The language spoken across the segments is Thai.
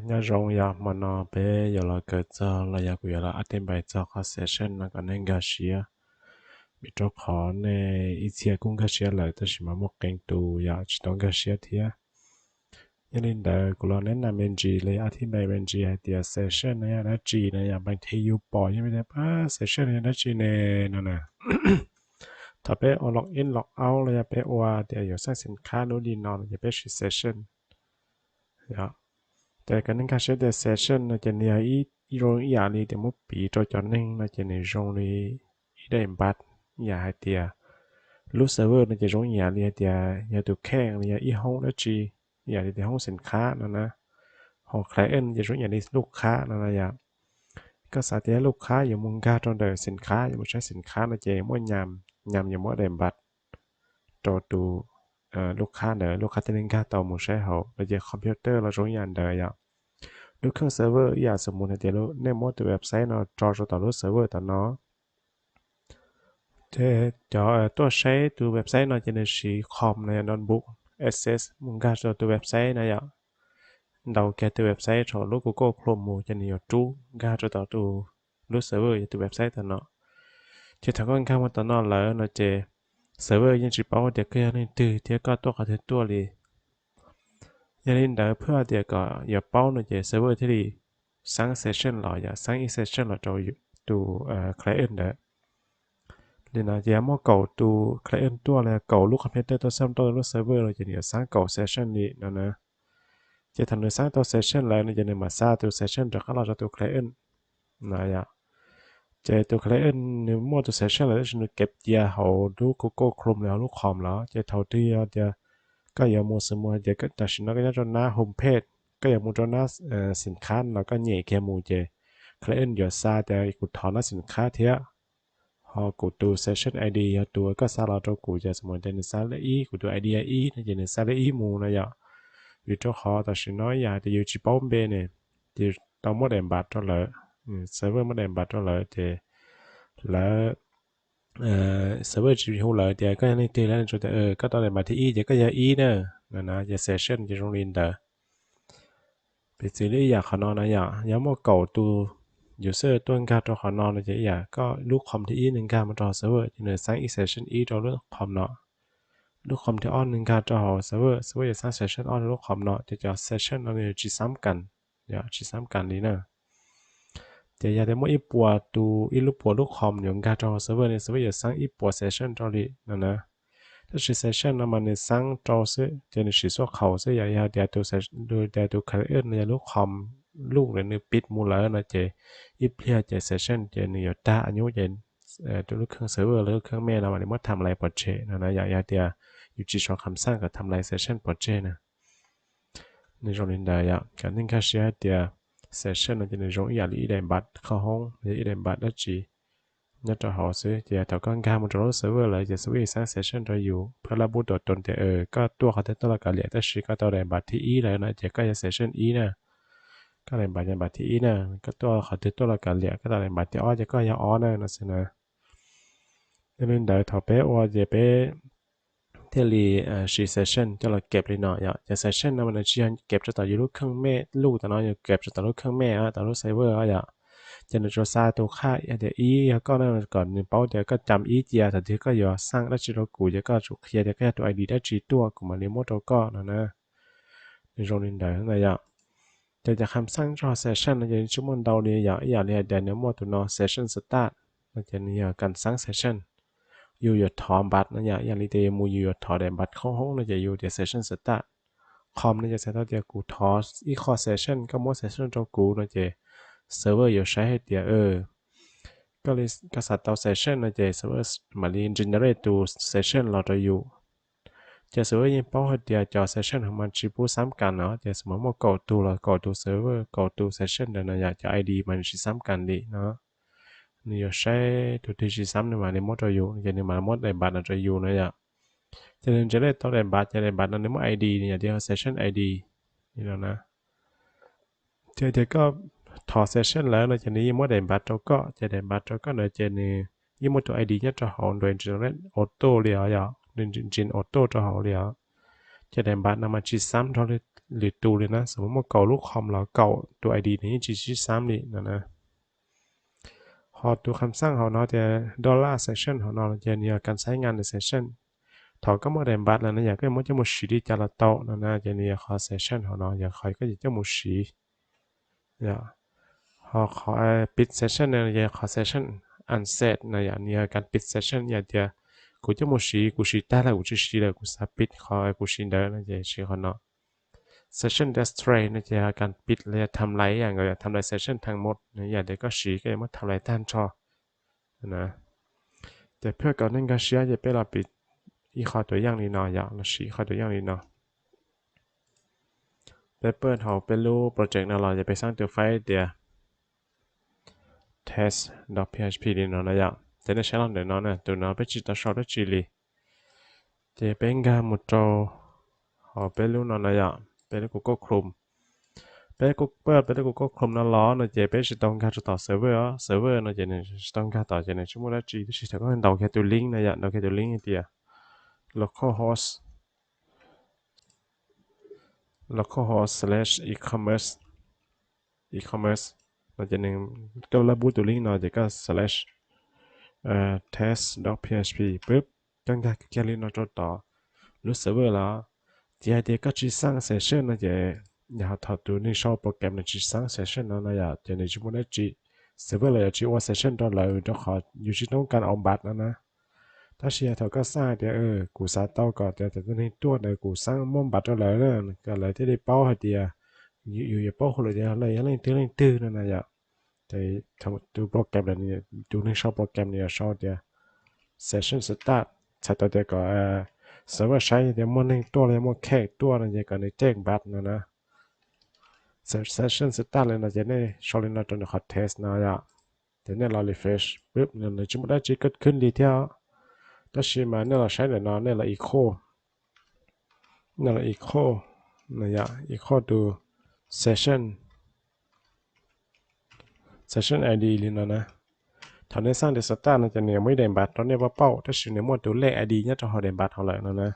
nhớ rong ya mà nó bé giờ là cái giờ là ya cũng là ở trên bài giờ có session là còn nên cái gì bị cho khó nè ít chia cũng cái gì lại tôi chỉ mà một cái tụ ya chỉต้องcái gì thì cho nên đó cũng là nên làm bên gì lấy ở trên bài bên gì hay thì session này là gì này ya bằng thì yêu bỏ như vậy đó session này là gì nè nè nè ถ้าเป็น log in log out เลยเป็นว่าเดี๋ยวสร้างสินค้าโน้นดีนอนจะเป็น session 呀。แต่กันนึงก็ใช้แต่ session นะจะเนี่ยอีโรงอีอย่างนี้เดี๋ยวมุปีจอจอนึงนะจะเนี่ยโรงนี้อีได้บัตรอย่าให้เดียรู้เซิร์ฟเวอร์นะจะโรงอย่างนี้เดียอย่าตัวแข่งเนี่ยอีห้องแล้วจีอย่าเดี๋ยวห้องสินค้านะห้อง client จะโรงอย่างนี้ลูกค้านะอย่าก็สาธิตลูกค้าอยู่มุงกาตอนเดินสินค้าอยู่มุใช้สินค้านะเจมั่วยำอยู่มั่วเดิมบัตรตัวดูลูกค้าเดินลูกค้าที่นึงกาต่อมุใช้เขาเราจะคอมพิวเตอร์เราโรงอย่างเดินอย่า lúc khang server ya sum mun de lo ne mo tu website nó cho ta lo server ta nó thế cho tôiใช้ tu website nó trên là com này notebook access mun ga cho tu website này ya đầu cái tu website cho lo Google Chrome mu trên nhiều chú ga cho ta tu lo server tu website ta nó thì thằng con khang ta nó là nó chế server ยัง chỉ bảo được cái này từ thì cóตัวcáiตัวเลย cho nên đã พื่อ เดี๋ยวก็อย่าเป้าหน่อยจะเซิร์ฟเวอร์ที่ดีสร้างเซสชันหรออย่าสร้างอีเซสชันหรอจะอยู่ตัวclient เด้อเดี๋ยวนะจะมั่วเก่าตัว client ตัวอะไรเก่าลูกคอมพิวเตอร์ตัวซ้ำตัวลูกเซิร์ฟเวอร์เราจะเนี่ยสร้างเก่าเซสชันนี้นะจะทำในสร้างตัวเซสชันแล้วเนี่ยจะเนี่ยมาสร้างตัวเซสชันจากเราจะตัว client นะอย่าจะตัว client เนี่ยมั่วตัวเซสชันแล้วจะเนี่ยเก็บยาเขาดู Google Chrome แล้วลูกคอมแล้วจะเท่าที่จะ ก็อย่ามัวสมัวเดี๋ยวก็แต่ฉันก็จะหน้าโฮมเพจก็อย่ามัวจนหน้าสินค้าแล้วก็เหย่แค่มัวเจเคลเอ็นอย่าซาแต่กูถอนหน้าสินค้าเทียพอกูดูเซสชั่นไอดีตัวก็ซาเราตัวกูจะสมมติในซาเลอีกูดูไอเดียอีในในซาเลอีมูนะอย่าอยู่ตัวขอแต่ฉันน้อยอย่าจะอยู่จีป้อมเบเนี่ยจะต้องมัดเอ็มบัตรตัวเลยเซิร์ฟเวอร์มัดเอ็มบัตรตัวเลยเจแล้ว server chỉ hỗ trợ thì cái này thì là chúng ta cái đó là mà thì ý thì cái giờ ý nữa là giờ session thì trong liên đó bị xử lý giờ họ nói là giờ một cầu tu user tuân ca cho họ nói là vậy giờ có lúc không thì ý nên ca mà cho server thì nên sáng ý session ý cho lúc không nó lúc không thì on nên ca cho họ server giờ sáng session on lúc không nó thì cho session nó chỉ sắm cần giờ chỉ sắm cần đi nữa thì giờ để mỗi ít bùa tu ít lúc bùa lúc hòm những cái cho server này server giờ sáng ít bùa session cho đi nèถ้าใช้ session นะมันสร้างจอซึ่งจะในสิ่งส่วนเขาซึ่งอย่างเดียวตัวโดยเดียวตัว client ในลูกคอมลูกเลยในปิดมูลแล้วนะเจอีเพียจะ session จะในตาอันนี้จะตัวลูกเครื่อง server หรือเครื่องแม่เรามันทำอะไรปอดเชนะอย่างเดียวอยู่ที่ช่องคำสั่งก็ทำอะไร session ปอดเชนะในตรงนี้ได้การนึกแค่เสียเดียว session จะในตรงอย่างนี้ได้บัตรเข้าห้องหรือได้บัตรแล้วจีnhất cho họ sẽ chỉ thảo con cam một chỗ server lại chỉ server sáng session cho you เพื่อระบุตัวตนแต่ก็ตัวเขาจะต้องละกันเรียกแต่สิก็ตัวเรียนบัตรที่อีเลยนะจะก็จะ session อีนะก็เรียนบัตรที่อีนะก็ตัวเขาจะต้องละกันเรียกก็ตัวเรียนบัตรที่อ้อจะก็ยังอ้อนะนะสินะดังนั้นเดี๋ยวถอดไปว่าจะไปที่รีชี session จะเราเก็บเลยเนาะอย่าจะ session นะมันจะเก็บจะต่ออยู่ลูกเครื่องแม่ลูกแต่น้อยเก็บจะต่อลูกเครื่องแม่ต่อลูกเซิร์ฟเวอร์อย่าจะในตัวซาตัวค่าเดี๋ยวอีก็นั่นก่อนเนี่ยเป้าเดี๋ยวก็จำอีเจียแต่ที่ก็อย่าสร้างแล้วจีเรากูจะก็จุกเคลียร์เดี๋ยวก็ตัวไอดีได้จีตัวกูมาเรียนโมตัวก็นะในโรงเรียนใดนั่นแหละจะคำสร้างจอเซสชันจะชั่วโมงดาวเรียอย่าเรียนเดี๋ยวเนี่ยโมตัวนอเซสชันสตาร์ทจะเนี่ยการสร้างเซสชันอยู่อย่าถอดบัตรนะอย่างนี้เดี๋ยวมูอยู่ถอดเดี๋ยวบัตรเข้าห้องนะจะอยู่เดี๋ยวเซสชันสตาร์ทคอมนี่จะเซตเดี๋ยวกูถอดอีคอเซสชันก็โมเซสชันตัวกูนะจะserver 有ใช้ให้เดียวก็เลยกษัตริย์ตัว session นะเจ server มาเรียน generate ตัว session เราจะอยู่จะ server ยังป้องให้เดียวจอ session ของมันชิบูซ้ำกันเนาะจะสมมติว่าก่อตัวเราก่อตัว server ก่อตัว session เดี๋ยวนะอยากจะ ID มันชิซ้ำกันดีเนาะนี่จะใช้ตัวที่ชิซ้ำเนี่ยมาในโมจะอยู่จะในมาโมในบัตรจะอยู่นะอยากจะเรียนจะได้ตัวในบัตรจะในบัตรนั้นในโม ID เนี่ยเดียว session ID นี่แล้วนะเดี๋ยวก็ถอดเซสชันแล้วเราจะนี้มั่วเด่นบัตรเราก็จะเด่นบัตรเราก็เราจะนี้ยิ่งมั่วตัวไอดีเนี่ยจะหอนโดย generate auto เลยอ่ะโดยจิน auto จะหอนเลยอ่ะจะเด่นบัตรนำมาจีซ้ำเรา หรือตัวเลยนะสมมติว่าเก่าลูกคอมเราเก่าตัว ID นี้จี3นี่นะพอตัวคำสั่งของเราจะดอลลาร์เซสชั่นของเราจะเนี่ยการใช้งานในเซสชั่นถอก็มาเรียนบัตรแล้วนะอยากก็มันจะมุชีดีจะละโตนะจะเนี่ยขอเซสชั่นของเราอยากใครก็จะมุชีอย่าพอขอปิดเซสชั่นเนี่ยอยากขอเซสชั่นอันเซตนะอย่างเนี่ยการปิดเซสชั่นอยากจะกูจะมุชีกูชีได้แล้วกูจะชีแล้วกูสาปิดขอกูชีเดินนะจะชีของเรา session destroy นะจะการปิดเลยทำไรอย่างเงี้ยทำลาย session ทั้งหมดนะอย่างเด็กก็ชี้ก็มาทำลายด้านจอนะแต่เพื่อก่อนนั้นก็ชี้จะไปเราปิดอีข้อตัวอย่างนี้เนาะอย่างเราชี้ข้อตัวอย่างนี้เนาะไปเปิดเขาเป็นรูปโปรเจกต์นะเราจะไปสร้างตัวไฟล์เดียว test.php นี่เนาะนะอย่างจะได้ใช้ลองเดี๋ยวเนาะนะตัวเนาะไปจิตต่อชอบได้จีรีจะเป็นการหมดจอเขาเป็นรูปเนาะนะอย่างเป็นรูป Google Chrome เป็นกูเปิดเป็นกูก็คลุมนั่นล้อเนอะเจ๊เป็นสิต้องการจะต่อเซิร์ฟเวอร์เซิร์ฟเวอร์เนอะเจ๊เนี่ยต้องการต่อเจ๊เนี่ยชั่วโมงละจีที่สิถ้าก็เป็นดาวแค่ตัวลิงก์นะอย่าดาวแค่ตัวลิงก์เดียว localhost localhost slash e-commerce e-commerce เนอะเจ๊เนี่ยก็ระบุตัวลิงก์เนอะเจ๊ก็ slash test.php ปุ๊บต้องการแค่ลิงก์เนอะต่อรู้เซิร์ฟเวอร์แล้วเจ๊เจ๊ก็จีสร้างเซสชั่นเนอะเจ๊อย่าถอดตัวนี่ชอบโปรแกรมในจีสร้างเซสชั่นนั้นนะอย่าเจ๊ในชั่วโมงละจีเซิร์ฟเวอร์เลยจีว่าเซสชั่นตอนเราจะขออยู่ที่ต้องการเอาบัตรนะถ้าเชียร์เขาก็สร้างเดี๋ยวกูสร้างเต้าก่อนแต่ตอนนี้ตัวเดี๋ยวกูสร้างม่อมบัตรเลยเนี่ยก็เลยที่ได้เป้าให้เดียอยู่อย่าเป้าคนเลยเดียวเลยอะไรตื้อนั่นนะอย่าแต่ทำดูโปรแกรมนี้ดูนี่ชอบโปรแกรมนี้ชอบเดียเซสชั่นสตาร์ทใช้ตัวเดียวก็เซิร์ฟเวอร์ใช้เดี๋ยวมันตัวเลยมันแค่ตัวนั่นเองก็ในแจ้งบัตรนะsession start เลยนะเจเนี่ยชอลล์นะตัวนี้ขอ test นะอย่าเดี๋ยวเนี่ยเรา refresh ปุ๊บเนี่ยจะไม่ได้จีเกิดขึ้นดีเท่าถ้าใช่ไหมเนี่ยเราใช้เนี่ยนะเนี่ยเรา echo เนี่ยเรา echo นะอย่า echo ดู session ID เลยนะตอนนี้สร้างเดสตาร์นะจะเนี่ยไม่ได้บัตรตอนนี้ว่าเป้าถ้าชื่อเนี่ยหมดตัวเลข ID เนี่ยจะหอได้บัตรเท่าไหร่นะ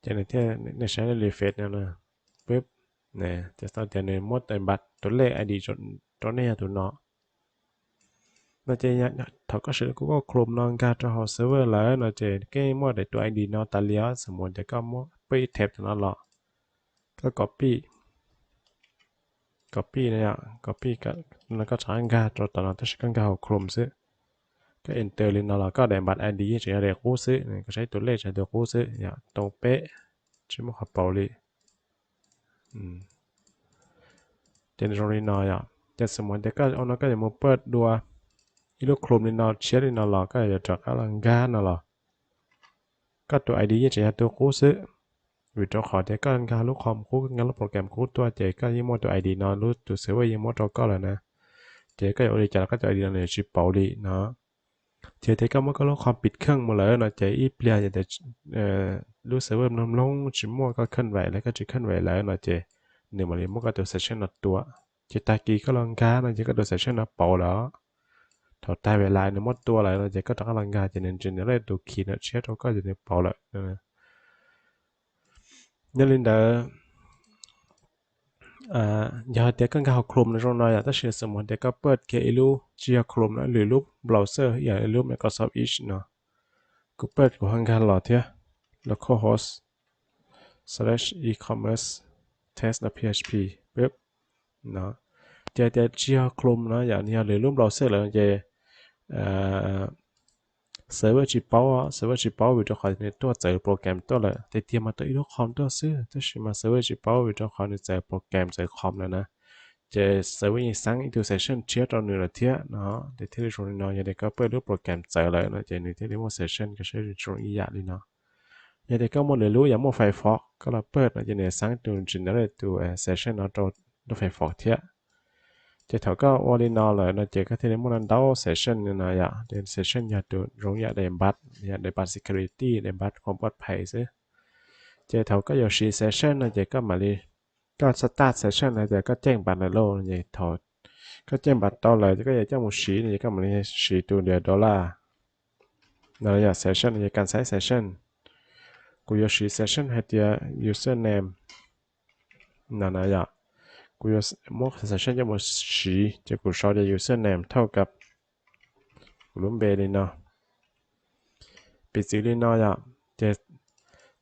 จะเนี่ยที่เนี่ยใช้ใน refresh เนี่ยนะปุ๊บเนี่ยจะต้องจะเนี่ยหมดได้บัตรตัวเลข ID จนตัวนี้ตัวเนาะnó chơi thọ có sự cũng có Chrome non cả cho họ server lại nó chơi cái mod để tụi ID nó ta liá sớm muốn để có mod copy tab cho nó lọ có copy này ạ copy cái nó có chẳng ra cho tụi nó tất cả các họ Chrome xứ cái enter lên nó là có để bật ID chỉ để cố xứ này cóใช้ตัวเลขchỉ để cố xứ dạ ตรงเป๊ะchứไม่ขอเปล่าเลยเจนตรงนี้น้อยอ่ะจะสมมติแต่ก็เอาnóก็จะมาเปิดดูอีลูกโครมนี่นอเชียนี่นอหลอกก็จะจากอลังกานอหลอกก็ตัว ID จะตัวคู่ซื้อวิจารขอเด็กก็การลูกคอมคู่งานลูกโปรแกรมคู่ตัวเจ๊ก็ยิ่งมอตัว ID นอรู้ตัวเซิร์ฟเวอร์ยิ่งมอตัวก็แล้วนะเจ๊ก็อยู่ในใจแล้วก็ตัว ID นอเนี่ยชิปเปาลีเนาะเจ๊ก็มันก็ลูกคอมปิดเครื่องหมดเลยเนาะเจ๊อีเปลี่ยนจะรู้เซิร์ฟเวอร์มันลงชิมมัวก็ขึ้นไหวแล้วก็จะขึ้นไหวแล้วเนาะเจ๊เนี่ยมันเลยมันก็ตัวเซสชั่นตัวเจ๊ตากีก็ลังกาเนาะเจ๊ก็ตัวเซสชั่นเปาแล้วถอดได้เวลาในมดตัวอะไรเราจะก็ต้องลังกาจะเน้นจะเน้นเลยตัวขีดเชื้อเราก็จะเน้นเปล่าเลยนะนี่ลินเดอร์อย่าเด็กก็การคลุมในตรงนั้นถ้าเชื่อสมมติเด็กก็เปิดแค่รูจีคลุมนะหรือรูปเบราว์เซอร์อย่างรูป Microsoft Edge เนาะก็เปิดกับทางการหลอดเถอะ localhost slash e-commerce test.php ปึ๊บเนาะจะจีคลุมนะอย่างนี้หรือรูปเบราว์เซอร์หรือจะเซิร์ฟเวอร์จีเป้าเซิร์ฟเวอร์จีเป้าวิดีโอคอลเนี่ยตัวเจอโปรแกรมตัวเลยแต่เตรียมมาตัวอีลูกคอมตัวซื้อถ้าใช้มาเซิร์ฟเวอร์จีเป้าวิดีโอคอลเนี่ยเจอโปรแกรมเจอคอมแล้วนะจะเซิร์ฟเวอร์ยังสั่งอีกตัวเซสชั่นเชียร์ตอนนึงละเทียเนาะเดี๋ยวที่เราชวนน้องยังได้ก็เปิดรูปโปรแกรมเจอเลยนะจะนึกที่เรียกว่าเซสชั่นก็ใช้ชวนอีกอย่างเลยเนาะยังได้ก็มันเลยรู้อย่างว่าไฟฟอกก็เราเปิดนะจะเนี่ยสั่งตัวจินเนอเรตตัวเซสชั่นเนาะตัวไฟฟอกเทียจะเท่าก็วอลินอลเลยนะเจก็ที่เรียกว่าดาวเซสชั่นเนี่ยนะอย่าเดินเซสชั่นอย่าตัวรงอย่าได้บัตรอย่าได้บัตร security ได้บัตรความปลอดภัยซิเจเท่าก็อยู่ชีเซสชั่นนะเจก็มาเลยก็สตาร์ทเซสชั่นนะเจก็แจ้งบัตรในโลกเจเท่าก็แจ้งบัตรต่อเลยก็อย่าแจ้งมุชีเนี่ยก็มาเลยชีตัวเดียวดอลลาร์นั่นอย่าเซสชั่นอย่าการใช้เซสชั่นกูอยู่ชีเซสชั่นให้เดีย username นั่นนะอย่ากูจะมกเซสชันจะหมดสีจะกูชอบจะ username เท่ากับกูลุ้มเบลีเนาะปิดสีลีเนาะอย่าจะ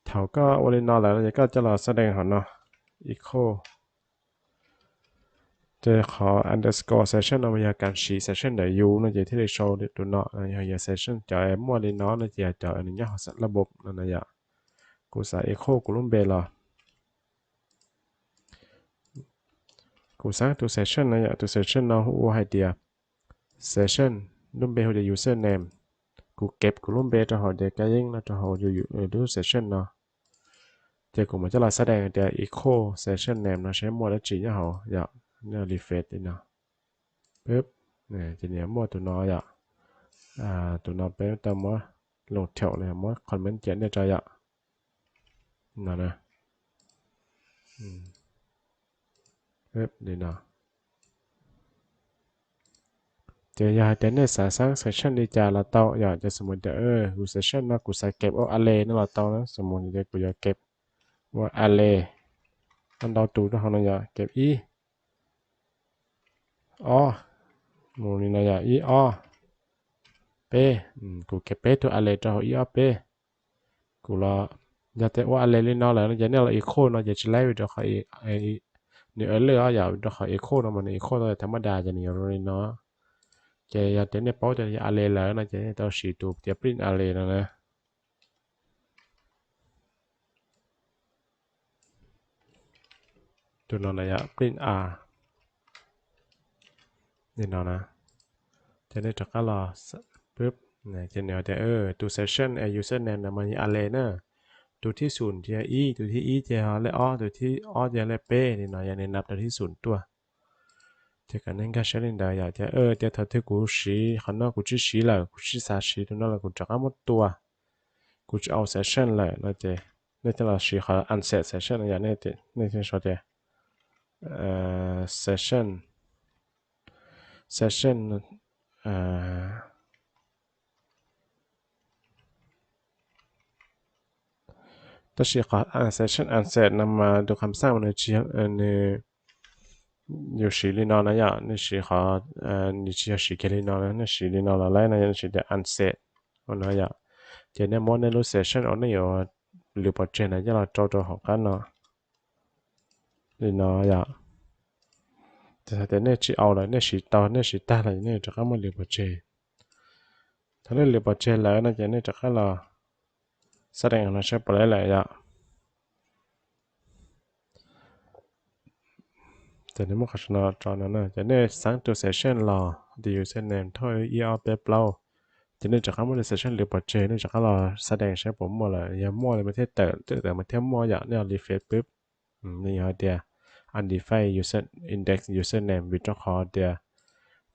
เท่าก็วันลีเนาะแล้วจะก็จะรอแสดงหันเนาะ equal จะขอ underscore session เราอยากการสี session เดี๋ยวยูนั่นจะที่ได้โชว์ตัวเนาะอยาก session จะไอ้มั่วลีเนาะนั่นจะจะอันนี้หัวระบบนั่นนะอย่ากูใส่ equal กูลุ้มเบลกูสร้างตัว session นะอย่าตัว session เนาะหัวไอเดีย session ลุ้มเบลจะ username กูเก็บกูลุ้มเบจะหอเดียก็ยิ่งนะจะหออยู่ดู session เนาะเดี๋ยวกูมันจะรอแสดงเดี๋ยว equal session name นะใช้มั่วแล้วจีจะหออย่าเนี่ย refresh เนาะปึ๊บเนี่ยจีเนี่ยมั่วตัวน้อยอ่ะตัวน้อยเป็นตัวมั่วลงแถวเลยมั่วคอมเมนต์เขียนได้ใจอ่ะนั่นนะปึ๊บดีเนาะเจออยากจะเนี่ยสร้าง session ดีจ้าเราเตาอยากจะสมมติกู session นะกูใส่เก็บเอา array นั่นเราเตานะสมมติจะกูอยากเก็บว่า array อันดาวตูนะเขาเนี่ยเก็บอีอ๋อมูนี่นะอย่าอีอ๋อเป้กูเก็บเป้ตัว array จะเอาอีอ๋อเป้กูรออยากจะว่า array เล่นนอแล้วอย่างนี้เรา echo เนาะอยากจะไล่ไปจะเขาไอเนี่ยเลยอ่ะอย่าจะเขา echo เนาะมัน echo ตัวธรรมดาจะเนี่ยเลยเนาะจะอยากจะเนี่ยเป้าจะ array แล้วนะจะต้องสีตัวจะ print array นะนะตัวนั้นนะอย่า print r นี่เนาะนะจะได้จากก็รอปึ๊บเนี่ยจะเนี่ยแต่ตัว session username นะมัน array เนอะตัวที่ศูนย์จะอีตัวที่อีจะเลอ้อตัวที่อ้อจะเลเป้นี่เนาะอย่างนี้นับตัวที่ศูนย์ตัว这个人家说领导要的这头的故事，可能估计是了，估计啥事都那了，估计那么多，估计 out session 了，那老师和 unset session 呀，那说的session 但是和 session unset 那么都คำสั่งมันจะ有时里闹那样，那时哈你只要时间里闹了，那时里闹了来那样是的 unset，我那样，今天莫那路 session 我那有六百件那样找好看呢，里闹呀，แต่เนี่ย只เอา了，那时到那时大了，那这个么六百件，他那六百件来那今天这个了，แสดง那是不来了呀。แต่ในมุขชนาจอนั้นนะจะได้สั่งตัว session รอ the username ถ้อย er แบบเราจะได้จากคำว่า session หรือปัจเจกนี่จากเราแสดงใช้ผมหมดเลยยังมั่วเลยไม่ใช่แต่มาเทียบมั่วอย่างเนี่ย refresh ปุ๊บนี่ฮะเดีย undefined user index username วิจารณ์เดีย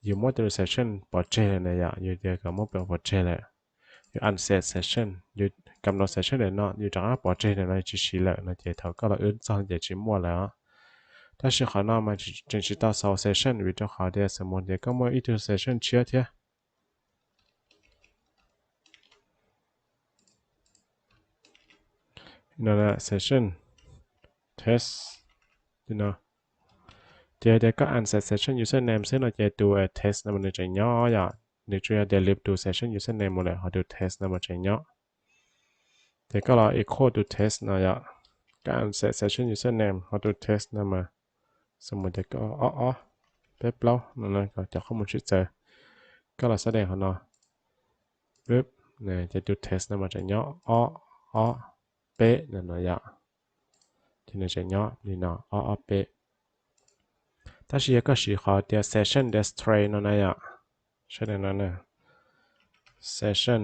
อยู่มั่วตัว session ปัจเจกเลยอย่างอยู่เดียกับมั่วเป็นปัจเจกเลยอยู่ unset session อยู่กำหนด session เลยเนาะอยู่จากปัจเจกเลยนะชี้เลยนะเจ้าเขาก็เราอื่นซ้อนจะชี้มั่วแล้ว但是可能嘛，真是到少 session 比较好的什么的，咁么一条 session 切贴，那个 session test，你know，这个 unset session username 先来这ตัว test 那么你就ย่อ呀，你主要 delete ตัว session username เลยเขาดู test 那么就ย่อ，这个เรา echo ดู test นะ呀，ก็ unset session username เขาดู test 那么。สมมติก็เป๊ะเปล่านั่นก็จะข้อมูลชุดเจอก็เราแสดงเขาเนาะปึ๊บเนี่ยจะดูเทสต์นะมันจะย่อเป๊ะนั่นเนาะอย่าที่นี่จะย่อนี่เนาะเป๊ะ但是一个是好的 session destroy นั่นนะอย่าใช่ไหมนั่นนะ session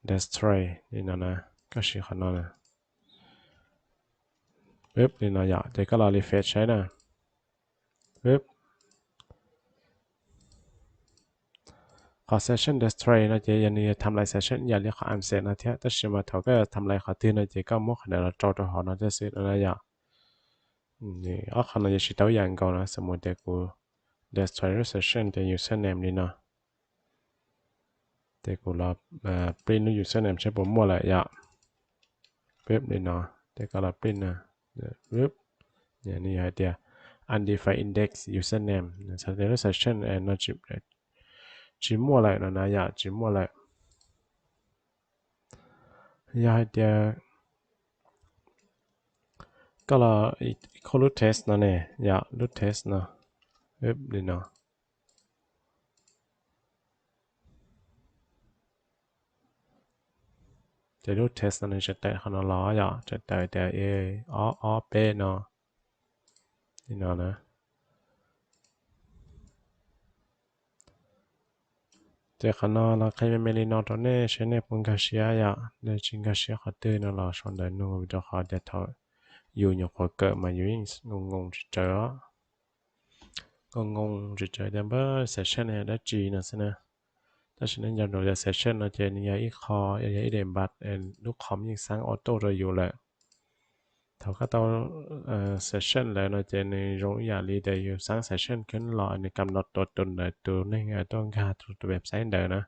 destroy นี่นั่นนะก็是เขาเนาะปึ๊บนี่เนาะอย่าเดี๋ยวก็เรา refresh ใช้นะปึ๊บขอ session destroy นะเจยันนี้ทำลาย session อย่าเรียกเขา unset นะเทียแต่ชิมาเขาก็ทำลายเขาตื่นนะเจก็มั่วขนาดเราจอหอนะจะซื้อนะอย่านี่ขนาดจะชิตัวอย่างก่อนนะสมมติกู destroy session แต่ username นี่เนาะแต่กูเราprint username ใช้ผมมั่วแหละอย่าปึ๊บนี่เนาะแต่ก็เรา print นะ whoopนี่ไอเดีย undefined index username sau đó session and nó chỉ mua lại nó nãy giờ chỉ mua lại giờ thìก็เราเขารูทเทสนะเนี่ยอย่ารูทเทสนะดีนะจะรูทเทสนะเนี่ยจะแต่ขนาดล้ออย่าจะแต่อ๋อเป้เนาะดีนะแต่ขนาดเราใครไม่รีนอตอนนี้ใช้ในปุ่นกาเชียอย่าเดี๋ยวจิงกาเชียเขาตื่นนะเราชวนเดินนู่นจะเขาเดี๋ยวเขาอยู่อย่างพอเกิดมาอยู่งงจะเจอก็งงจะเจอแต่เบอร์เซสชั่นเนี่ยได้จีนะสินะแต่ฉันยังโดนเซสชั่นนะเจนี่ยังอีคอยังอีเดมบัตลูกคอมยังสร้างออโต้เราอยู่เลยเขาก็ต้องเซสชั่นแล้วนะเจนี่รงอยากรีเดียวสร้างเซสชั่นขึ้นรอในกำหนดตัวตนเลยตัวในงานต้องการตัวเว็บไซต์เดิมนะ